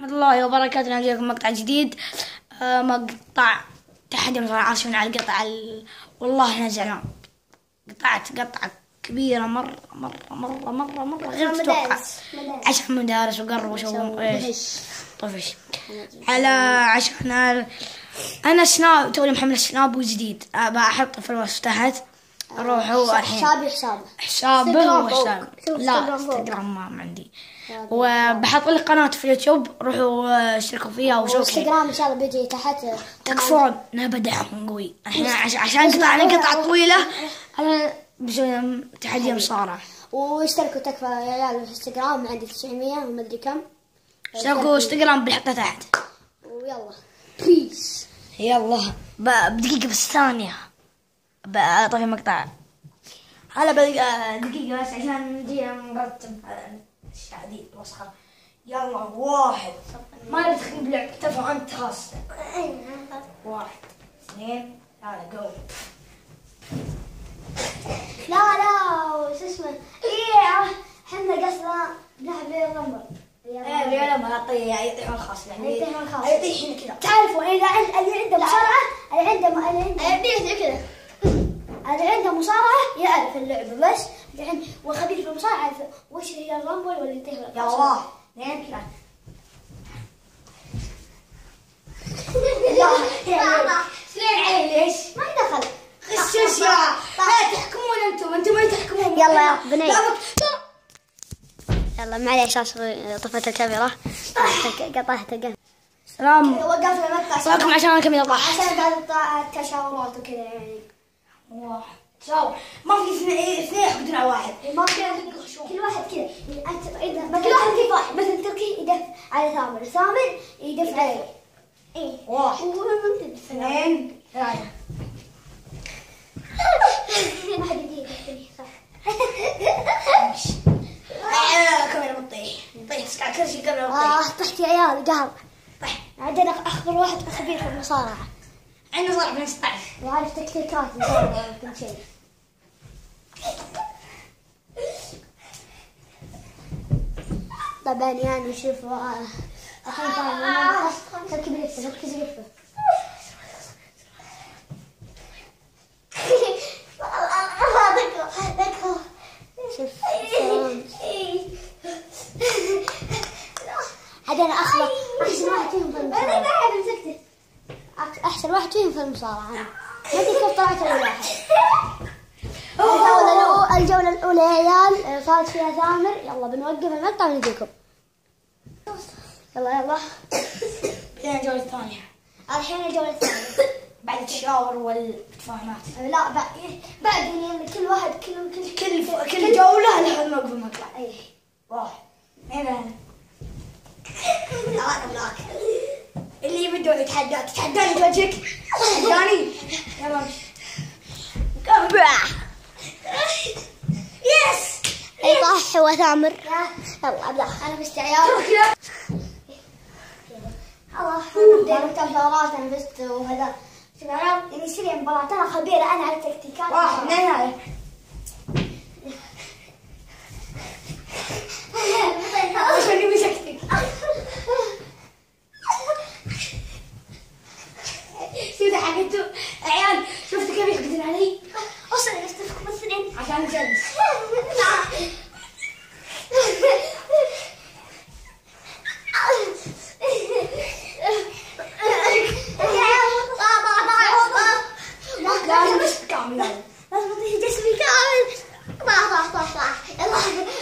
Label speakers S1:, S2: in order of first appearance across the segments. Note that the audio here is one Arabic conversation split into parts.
S1: ورحمة الله وبركاته. أنا جايكم مقطع جديد، مقطع تحدي مصارعة. عاصفين على القطعة والله أنا زعلان. قطعة كبيرة مرة غير تتوقع. عشان مدارس وقرب وسووا ايش طفش على عشان أنا سناب توني محمل سناب وجديد، بحطه في الوصف تحت. روحوا الحين حسابه وحسابه. لا انستغرام ما عندي، وبحط لك قناة في اليوتيوب، روحوا اشتركوا فيها وسووا
S2: انستغرام ان شاء الله بيجي تحت.
S1: تكفون نبدعهم قوي الحين عشان قطعة طويلة. انا بسوي تحدي مصارعة.
S2: واشتركوا تكفى يا عيال في انستغرام، عندي 900 وما ادري كم.
S1: اشتركوا انستغرام بنحطه تحت.
S2: ويلا بيس.
S1: يلا بدقيقة بس ثانية بطفي مقطع. هلا دقيقة بس عشان نجي نرتب الشعدي الوسخة. يلا واحد، ما نبي تخرب لعب، تفهم انت خاص. واحد اثنين ثلاثة جو.
S2: لا وش اسمه؟ ايه احنا قصدنا نلعب ريال رامبل.
S1: ريال رامبل يطيحون الخاص يعني. يطيحون كذا.
S2: تعرفوا اذا اللي عنده مصارعة، اللي عنده مصارعة يعرف اللعبة، بس الحين وخبير في المصارعة يعرف وش هي الرامبل ولا يطيح الخاص.
S1: يا واحد اثنين ثلاثة. سنين علي ليش؟
S2: ما يدخل.
S1: خشش يا تحكمون انتم ما تحكمون.
S2: يلا يا بني. يلا معليش طفت الكاميرا، قطعت القهوة.
S1: سلام.
S2: وقفنا المقطع.
S1: سلامكم عشان الكاميرا طاحت.
S2: عشان قاعد تشاورات وكذا يعني.
S1: واحد شاور، ما في اثنين يحقدون على واحد.
S2: ما في كل واحد كذا. انت اذا كل واحد كيف واحد، مثلا تركي يدف على ثامر يدف علي. ايه
S1: واحد اثنين ثلاثة.
S2: ما حد يجي صح.
S1: كاميرا بتطيح سكع كل شيء كاميرا بتطيح.
S2: طحت يا عيال قهر. عندنا اخبر واحد خبير في المصارعة.
S1: عنده صار في 16
S2: وعارف تكتيكات كل شيء. طبعا يعني شوف الحين فاهم. ركب لفه شوف هذا انا احسن واحد فيهم في المصارعة. احسن واحد فيهم في المصارعة. ما ادري كيف طلعت اول واحد. الجولة الأولى يا عيال فاز فيها ثامر. يلا بنوقف المقطع ونجيكم. يلا
S1: الحين الجولة الثانية.
S2: الحين الجولة الثانية
S1: بعد الشاور والتفاهمات.
S2: لا بعد يعني كل واحد
S1: كل جولة لها نوقف المقطع.
S2: اي
S1: واحد اثنين ثلاثة. اللي يبدون تتحداني بوجهك. تحداني. يلا امشي. يس.
S2: اي طاح هو ثامر. يلا ابدا انا مستعيار. خلاص انا بديت الدورات، انا فزت وهذا. شوف يعني يصير مباراة انا خبيرة انا على التكتيكات.
S1: واحد اثنين ثلاثة. عشان مسكتك. شوف حقته عيال، شفت كيف يحقدون علي؟
S2: اصلا استفك مثلين
S1: عشان جلس. لازم كامل،
S2: لازم اطيح جسمي كامل. طاح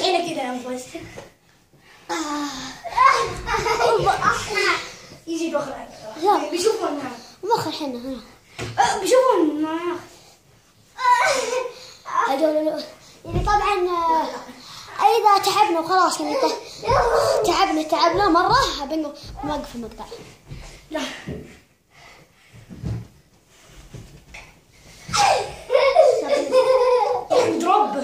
S1: هنا كذا انا فزت. يجي بخرج بيشوفونا
S2: مخر حنا
S1: بيشوفونا.
S2: الجولة يعني طبعا إذا تعبنا وخلاص يعني تعبنا مرة بنوقف المقطع.
S1: لا دروب.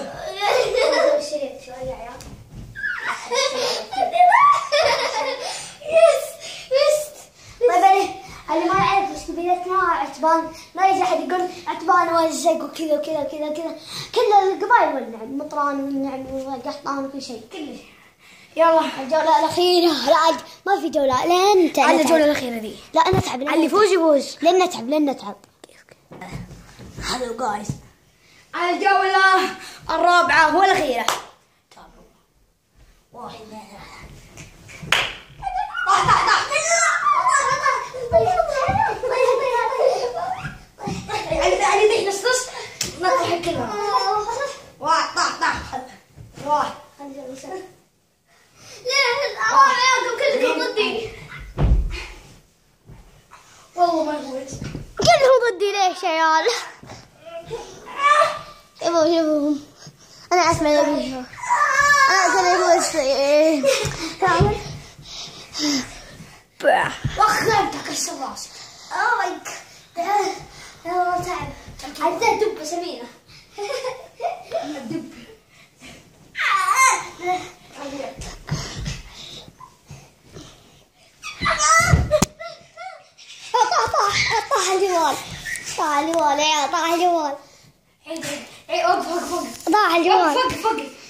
S2: اللي ما يعرف ايش قبيلتنا عتبان، لا يجي احد يقول عتبان والزق وكذا وكذا وكذا كذا. كل القبائل والنعم، مطران والنعم وقحطان وكل شيء.
S1: كل شيء يلا
S2: الجولة الأخيرة. لا ما في جولة لين نتعب.
S1: على الجولة الأخيرة دي.
S2: لا نتعب.
S1: اللي يفوز يفوز.
S2: لين نتعب.
S1: هلو جايز. على الجولة الرابعة والأخيرة. واحد علي طيح نص نطرح الكلمة. واحد طاح واحد.
S2: كلكم ضدي.
S1: والله ما يفوز.
S2: كلهم ضدي ليش يا عيال؟ شوفوا انا اسمع يبيها. انا افوز كامل.
S1: وخرتك الشراس.
S2: اوه ماي جاد. والله تعب. عايزة دب سمينة.
S1: الدب.
S2: طاح الجوال. طاح الجوال.
S1: وقف
S2: طاح الجوال.
S1: وقف